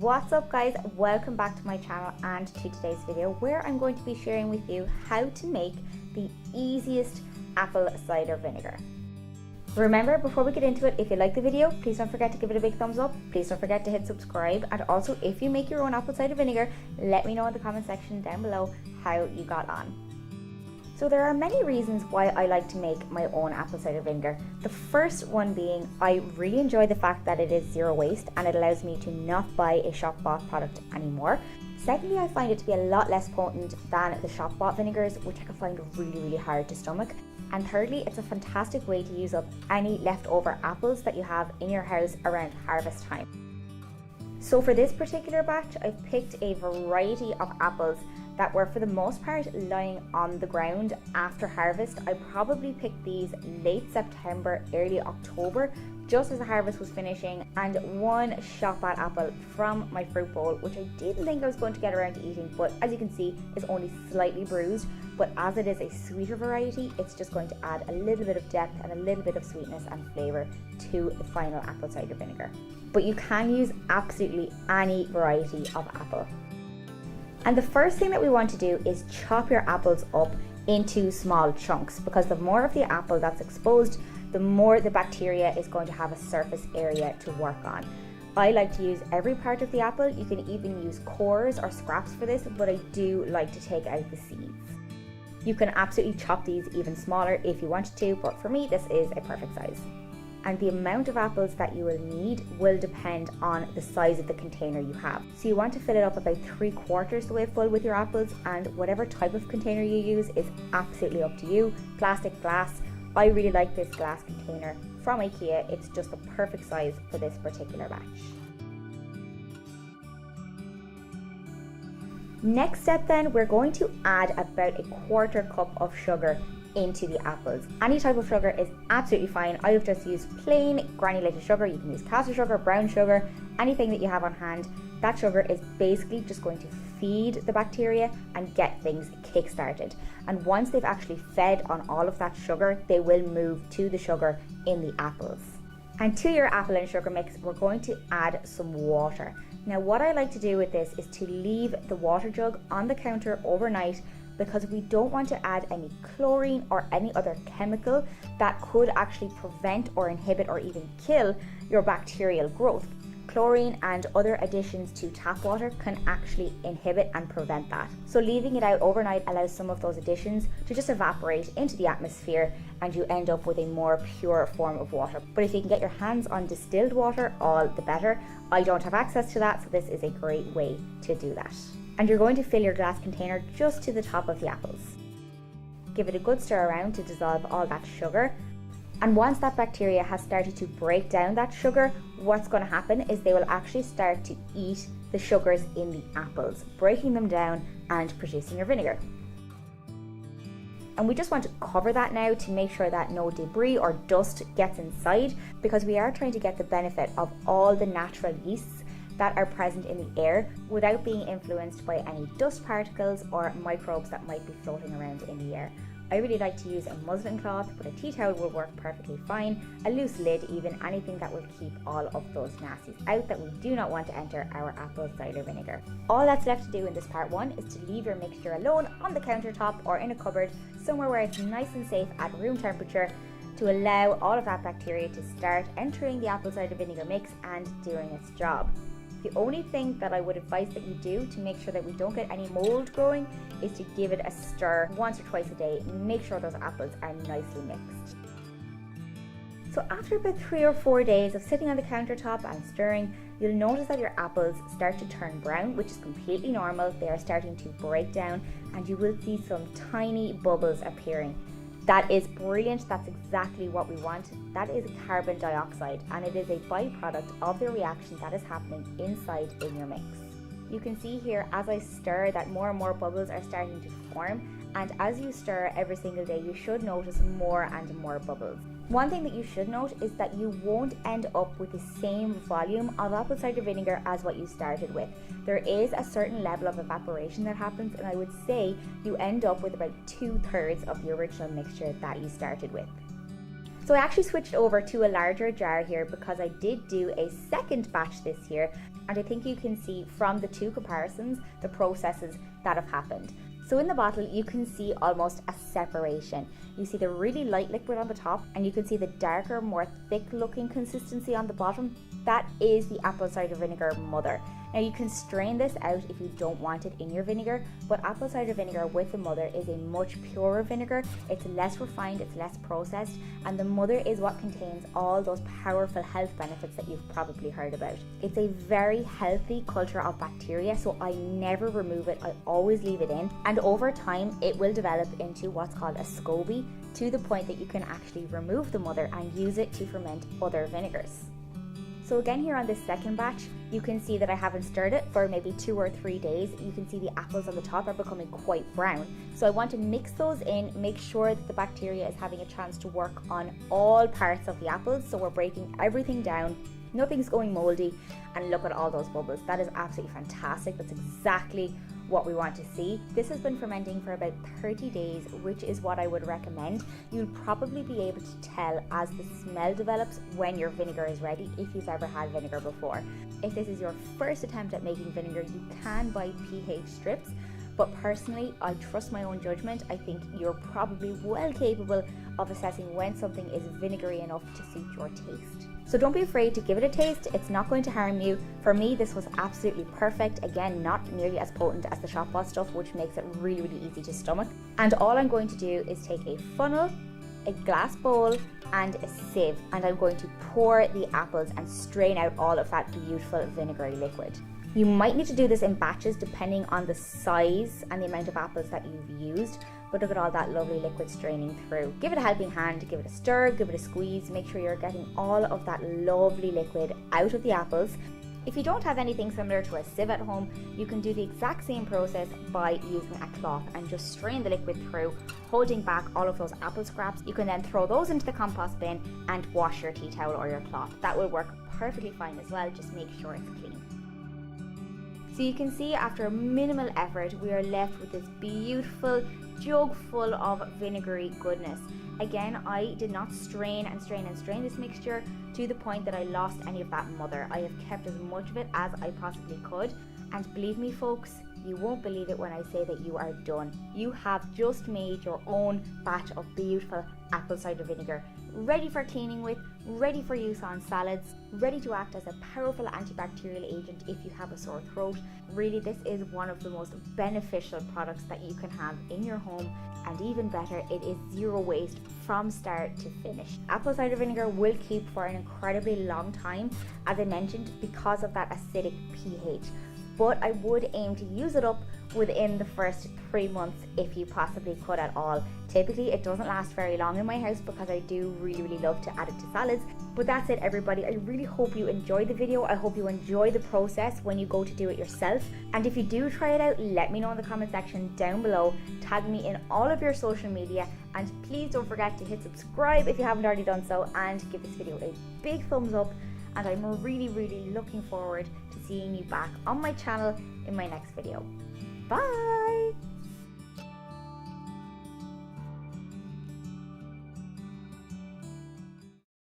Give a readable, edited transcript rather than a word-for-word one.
What's up guys, welcome back to my channel and to today's video where I'm going to be sharing with you how to make the easiest apple cider vinegar. Remember, before we get into it, if you like the video, please don't forget to give it a big thumbs up. Please don't forget to hit subscribe, and also if you make your own apple cider vinegar, let me know in the comment section down below how you got on. So there are many reasons why I like to make my own apple cider vinegar. The first one being I really enjoy the fact that it is zero waste and it allows me to not buy a shop bought product anymore. Secondly, I find it to be a lot less potent than the shop bought vinegars, which I can find really hard to stomach. And thirdly, it's a fantastic way to use up any leftover apples that you have in your house around harvest time. So for this particular batch, I've picked a variety of apples that were for the most part lying on the ground after harvest. I probably picked these late September, early October, just as the harvest was finishing, and one shop bought apple from my fruit bowl, which I didn't think I was going to get around to eating, but as you can see is only slightly bruised. But as it is a sweeter variety, it's just going to add a little bit of depth and a little bit of sweetness and flavour to the final apple cider vinegar. But you can use absolutely any variety of apple. And the first thing that we want to do is chop your apples up into small chunks, because the more of the apple that's exposed, the more the bacteria is going to have a surface area to work on. I like to use every part of the apple. You can even use cores or scraps for this, but I do like to take out the seeds. You can absolutely chop these even smaller if you wanted to, but for me this is a perfect size. And the amount of apples that you will need will depend on the size of the container you have. So you want to fill it up about 3/4 the way full with your apples, and whatever type of container you use is absolutely up to you. Plastic, glass. I really like this glass container from IKEA. It's just the perfect size for this particular batch. Next step then, we're going to add about 1/4 cup of sugar into the apples. Any type of sugar is absolutely fine. I have just used plain granulated sugar. You can use caster sugar, brown sugar, anything that you have on hand. That sugar is basically just going to feed the bacteria and get things kick-started. And once they've actually fed on all of that sugar, they will move to the sugar in the apples. And to your apple and sugar mix, we're going to add some water. Now what I like to do with this is to leave the water jug on the counter overnight, because we don't want to add any chlorine or any other chemical that could actually prevent or inhibit or even kill your bacterial growth. Chlorine and other additions to tap water can actually inhibit and prevent that. So leaving it out overnight allows some of those additions to just evaporate into the atmosphere, and you end up with a more pure form of water. But if you can get your hands on distilled water, all the better. I don't have access to that, so this is a great way to do that. And you're going to fill your glass container just to the top of the apples. Give it a good stir around to dissolve all that sugar. And once that bacteria has started to break down that sugar, what's going to happen is they will actually start to eat the sugars in the apples, breaking them down and producing your vinegar. And we just want to cover that now to make sure that no debris or dust gets inside, because we are trying to get the benefit of all the natural yeasts that are present in the air without being influenced by any dust particles or microbes that might be floating around in the air. I really like to use a muslin cloth, but a tea towel will work perfectly fine, a loose lid even, anything that will keep all of those nasties out that we do not want to enter our apple cider vinegar. All that's left to do in this part one is to leave your mixture alone on the countertop or in a cupboard, somewhere where it's nice and safe at room temperature, to allow all of that bacteria to start entering the apple cider vinegar mix and doing its job. The only thing that I would advise that you do to make sure that we don't get any mold growing is to give it a stir once or twice a day. Make sure those apples are nicely mixed. So after about 3 or 4 days of sitting on the countertop and stirring, you'll notice that your apples start to turn brown, which is completely normal. They are starting to break down and you will see some tiny bubbles appearing. That is brilliant. That's exactly what we want. That is carbon dioxide, and it is a byproduct of the reaction that is happening inside in your mix. You can see here as I stir that more and more bubbles are starting to form, and as you stir every single day, you should notice more and more bubbles. One thing that you should note is that you won't end up with the same volume of apple cider vinegar as what you started with. There is a certain level of evaporation that happens, and I would say you end up with about 2/3 of the original mixture that you started with. So I actually switched over to a larger jar here because I did do a second batch this year. and I think you can see from the two comparisons the processes that have happened. So in the bottle you can see almost a separation. You see the really light liquid on the top, and you can see the darker, more thick looking consistency on the bottom. That is the apple cider vinegar mother. Now you can strain this out if you don't want it in your vinegar, but apple cider vinegar with the mother is a much purer vinegar. It's less refined, it's less processed, and the mother is what contains all those powerful health benefits that you've probably heard about. It's a very healthy culture of bacteria, so I never remove it, I always leave it in, and over time it will develop into what's called a SCOBY, to the point that you can actually remove the mother and use it to ferment other vinegars. So again, here on this second batch, you can see that I haven't stirred it for maybe 2 or 3 days. You can see the apples on the top are becoming quite brown. So I want to mix those in, make sure that the bacteria is having a chance to work on all parts of the apples. So we're breaking everything down, nothing's going moldy, and look at all those bubbles. That is absolutely fantastic. That's exactly what we want to see. This has been fermenting for about 30 days, which is what I would recommend. You'll probably be able to tell as the smell develops when your vinegar is ready, if you've ever had vinegar before. If this is your first attempt at making vinegar, you can buy pH strips, but personally I trust my own judgment. I think you're probably well capable of assessing when something is vinegary enough to suit your taste. So don't be afraid to give it a taste, it's not going to harm you. For me, this was absolutely perfect. Again, not nearly as potent as the shop bought stuff, which makes it really, really easy to stomach. And all I'm going to do is take a funnel, a glass bowl, and a sieve, and I'm going to pour the apples and strain out all of that beautiful vinegary liquid. You might need to do this in batches depending on the size and the amount of apples that you've used, but look at all that lovely liquid straining through. Give it a helping hand, give it a stir, give it a squeeze, make sure you're getting all of that lovely liquid out of the apples. If you don't have anything similar to a sieve at home, you can do the exact same process by using a cloth and just strain the liquid through, holding back all of those apple scraps. You can then throw those into the compost bin and wash your tea towel or your cloth. That will work perfectly fine as well, just make sure it's clean. So you can see after minimal effort, we are left with this beautiful jug full of vinegary goodness. Again, I did not strain and strain and strain this mixture to the point that I lost any of that mother. I have kept as much of it as I possibly could. And believe me folks, you won't believe it when I say that you are done. You have just made your own batch of beautiful apple cider vinegar, ready for cleaning with, ready for use on salads, ready to act as a powerful antibacterial agent if you have a sore throat. Really, this is one of the most beneficial products that you can have in your home, and even better, it is zero waste from start to finish. Apple cider vinegar will keep for an incredibly long time, as I mentioned, because of that acidic pH. But I would aim to use it up within the first 3 months if you possibly could at all. Typically it doesn't last very long in my house because I do really love to add it to salads. But that's it everybody, I really hope you enjoyed the video. I hope you enjoy the process when you go to do it yourself. And if you do try it out, let me know in the comment section down below. Tag me in all of your social media, and please don't forget to hit subscribe if you haven't already done so, and give this video a big thumbs up. And I'm really looking forward to seeing you back on my channel in my next video. Bye!